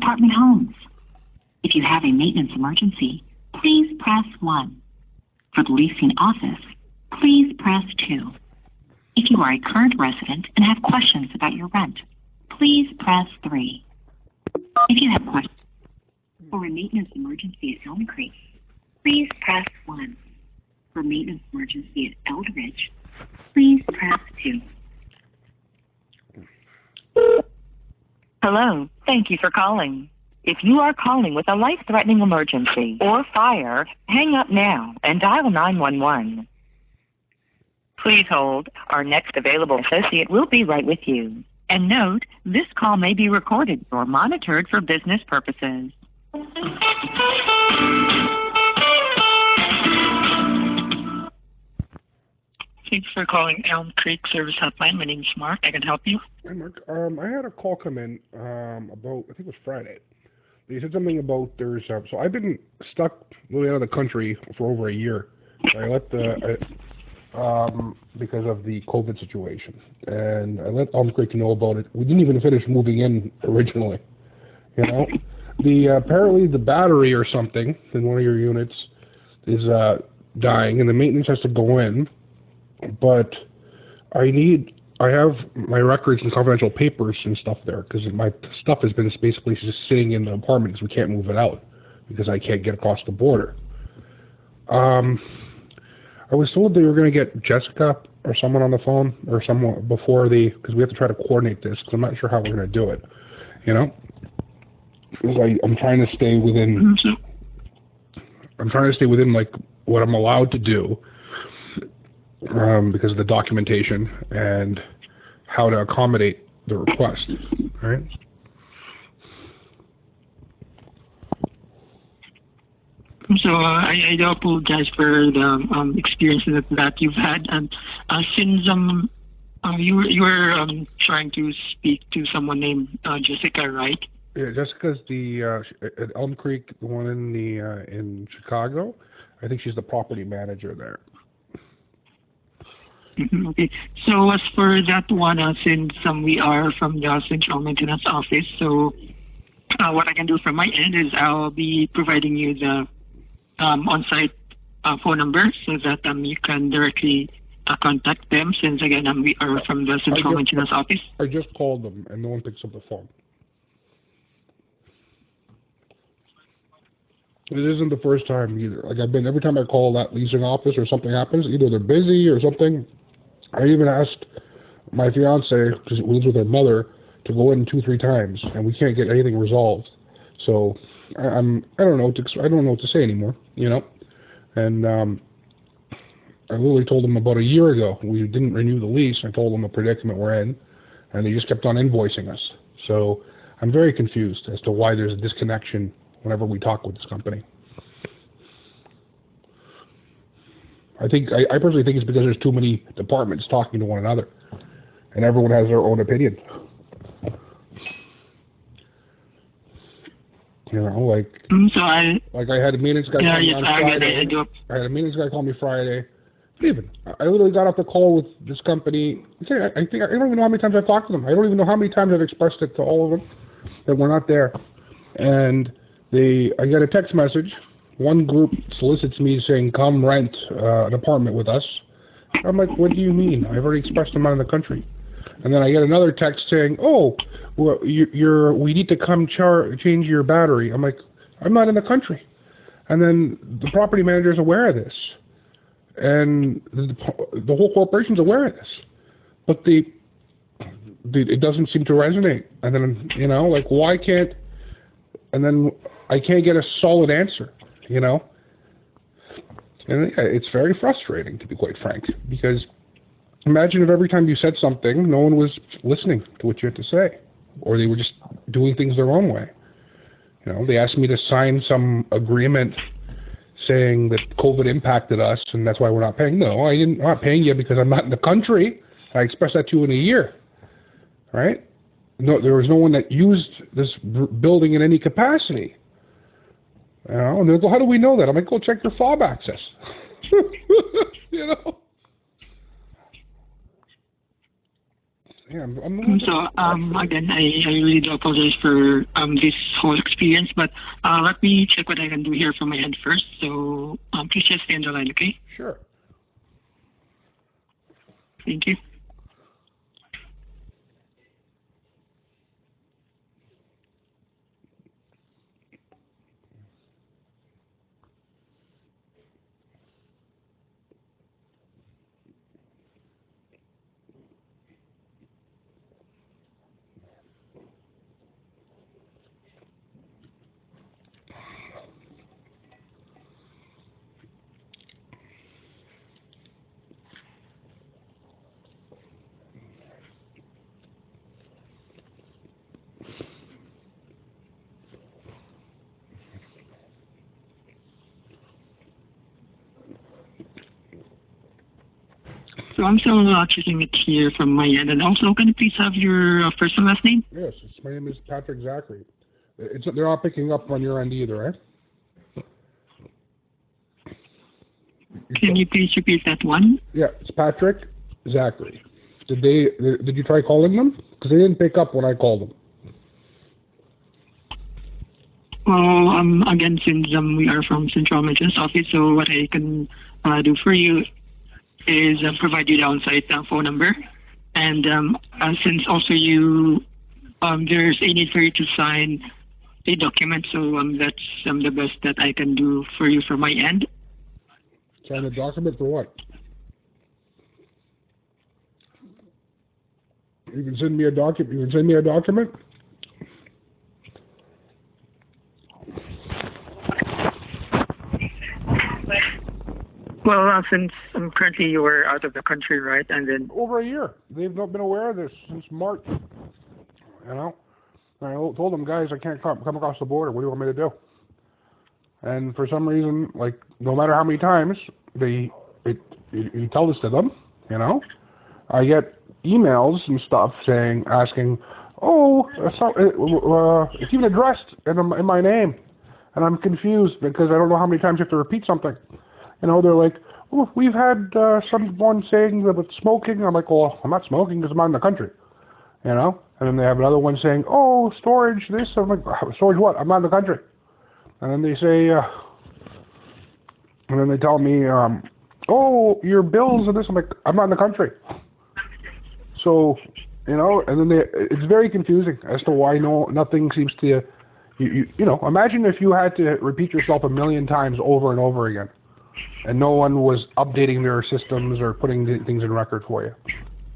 apartment homes. If you have a maintenance emergency, please press 1. For the leasing office, please press 2. If you are a current resident and have questions about your rent, please press 3. If you have questions for a maintenance emergency at Elm Creek, please press 1. For maintenance emergency at Eldridge, please press 2. Hello, thank you for calling. If you are calling with a life-threatening emergency or fire, hang up now and dial 911. Please hold. Our next available associate will be right with you. And note, this call may be recorded or monitored for business purposes. Thanks for calling Elm Creek Service Hotline. My name is Mark. I can help you. Hi, Mark. I had a call come in about, I think it was Friday. They said something about there's, so I've been stuck really out of the country for over a year. I let because of the COVID situation. And I let Elm Creek know about it. We didn't even finish moving in originally. You know? Apparently the battery or something in one of your units is dying and the maintenance has to go in. But I have my records and confidential papers and stuff there because my stuff has been basically just sitting in the apartment because we can't move it out because I can't get across the border. I was told they were going to get Jessica or someone on the phone or someone before because we have to try to coordinate this because I'm not sure how we're going to do it, you know? Because I'm trying to stay within, like what I'm allowed to do because of the documentation and how to accommodate the request, right? So I do apologize for the experience that you've had, and since you were trying to speak to someone named Jessica, right? Yeah, Jessica's at Elm Creek, the one in Chicago. I think she's the property manager there. Okay. So as for that one, since we are from the Central Maintenance Office, so what I can do from my end is I'll be providing you the on-site phone number so that you can directly contact them, since again we are from the Central Maintenance Office. I just called them and no one picks up the phone. It isn't the first time either. Like every time I call that leasing office or something happens, either they're busy or something. I even asked my fiance, because it lives with her mother, to go in 2-3 times, and we can't get anything resolved. So I don't know what to say anymore, you know. And I literally told them about a year ago we didn't renew the lease. I told them the predicament we're in, and they just kept on invoicing us. So I'm very confused as to why there's a disconnection whenever we talk with this company. I personally think it's because there's too many departments talking to one another, and everyone has their own opinion. You know, like I had a maintenance guy call me on Friday. I had a maintenance guy call me Friday. Even I literally got off the call with this company. I don't even know how many times I've talked to them. I don't even know how many times I've expressed it to all of them that we're not there. And I got a text message. One group solicits me saying, "Come rent an apartment with us." I'm like, "What do you mean? I've already expressed I'm out of the country." And then I get another text saying, "Oh, well, we need to come change your battery." I'm like, "I'm not in the country." And then the property manager is aware of this, and the whole corporation's aware of this, but it doesn't seem to resonate. And then like why can't? And then I can't get a solid answer. You know, and it's very frustrating, to be quite frank, because imagine if every time you said something, no one was listening to what you had to say, or they were just doing things their own way. You know, they asked me to sign some agreement saying that COVID impacted us, and that's why we're not paying. No, I'm not paying you because I'm not in the country. I expressed that to you in a year, right? No, there was no one that used this building in any capacity. You know, and they'll go, "How do we know that?" I'm like, "Go check your fob access." You know? Yeah, again, I really do apologize for this whole experience, but let me check what I can do here from my end first. So please just stay on the line, okay? Sure. Thank you. So I'm still checking it here from my end. And also, can you please have your first and last name? Yes, my name is Patrick Zachary. They're not picking up on your end either, right? Can you please repeat that one? Yeah, it's Patrick Zachary. Did you try calling them? Because they didn't pick up when I called them. Well, again, since we are from Central Maintenance Office, so what I can do for you is provide you the on-site phone number, and since also there's a need for you to sign a document, so that's the best that I can do for you from my end. Sign a document for what? You can send me a document. You can send me a document. Well, since currently you were out of the country, right? And then over a year, they've not been aware of this since March. You know, I told them, guys, I can't come across the border. What do you want me to do? And for some reason, like no matter how many times you tell this to them, you know, I get emails and stuff asking, oh, it's even addressed in my name, and I'm confused because I don't know how many times you have to repeat something. You know, they're like, oh, we've had someone saying about smoking. I'm like, well, I'm not smoking because I'm not in the country. You know? And then they have another one saying, oh, storage this. I'm like, storage what? I'm not in the country. And then they say, and then they tell me, oh, your bills and this. I'm like, I'm not in the country. So, you know, and then it's very confusing as to why nothing seems to, you know, imagine if you had to repeat yourself a million times over and over again. And no one was updating their systems or putting things in record for you.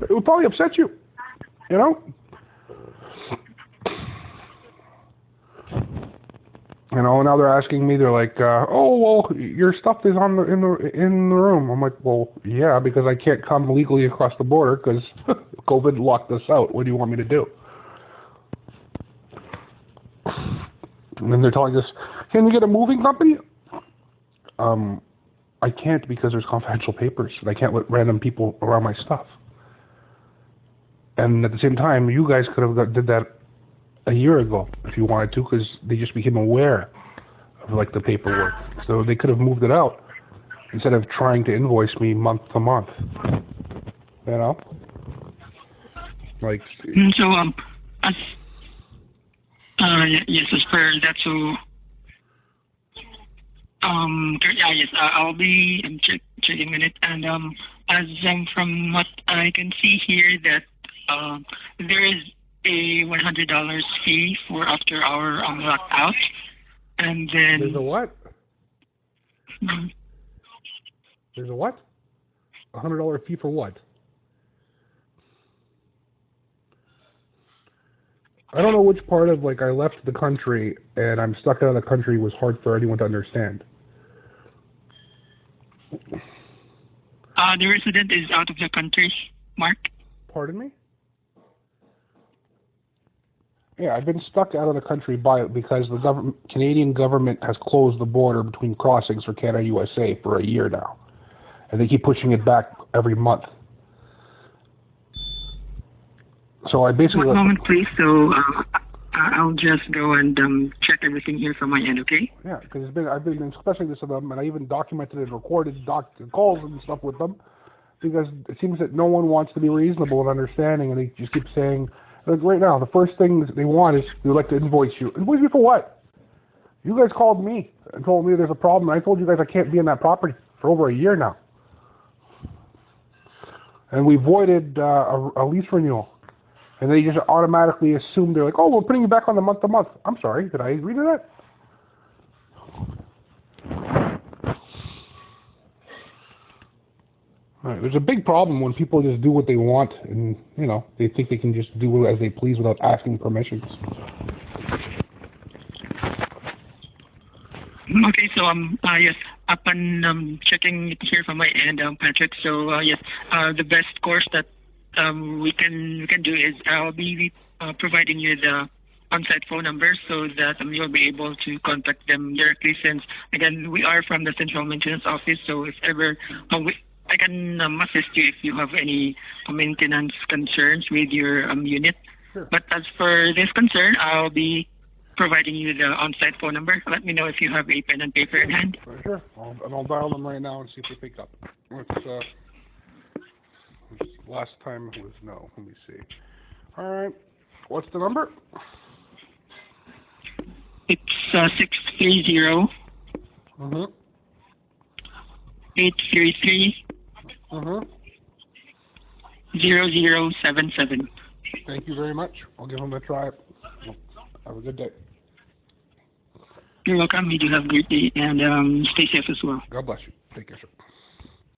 It would probably upset you, you know? You know, now they're asking me, they're like, oh, well, your stuff is in the room. I'm like, well, yeah, because I can't come legally across the border because COVID locked us out. What do you want me to do? And then they're telling us, can you get a moving company? I can't because there's confidential papers, and I can't let random people around my stuff. And at the same time, you guys could have did that a year ago if you wanted to, because they just became aware of like the paperwork. So they could have moved it out instead of trying to invoice me month to month. You know, like. So yes, as per that, so. Yes, I'll be checking on it, and as from what I can see here, that there is a $100 fee for after our lockout, and then there's a what? There's a what? $100 fee for what? I don't know which part of I left the country and I'm stuck out of the country was hard for anyone to understand. The resident is out of the country, Mark. Pardon me? Yeah, I've been stuck out of the country because the Canadian government has closed the border between crossings for Canada and USA for a year now. And they keep pushing it back every month. So I basically... One moment, please. So I'll just go and check everything here from my end, okay? Yeah, because I've been expressing this to them, and I even documented and recorded calls and stuff with them. because it seems that no one wants to be reasonable and understanding, and they just keep saying, like right now, the first thing they want is they would like to invoice you. Invoice me for what? You guys called me and told me there's a problem. I told you guys I can't be in that property for over a year now. And we voided a lease renewal. And they just automatically assume, they're like, oh, we're putting you back on the month-to-month. I'm sorry, did I agree to that? Right. There's a big problem when people just do what they want and, you know, they think they can just do it as they please without asking permissions. Okay, so yes, upon checking it here from my end, Patrick. So yes, the best course that we can do is I'll be providing you the on-site phone number so that you'll be able to contact them directly. Since again, we are from the Central Maintenance Office, so if ever I can assist you if you have any maintenance concerns with your unit. Sure. But as for this concern, I'll be providing you the on-site phone number. Let me know if you have a pen and paper in hand. Sure. I'll dial them right now and see if they pick up. Last time it was no. Let me see. All right. What's the number? It's 630 833 0077. Thank you very much. I'll give them a try. Have a good day. You're welcome. You do have a great day, and stay safe as well. God bless you. Take care, sir.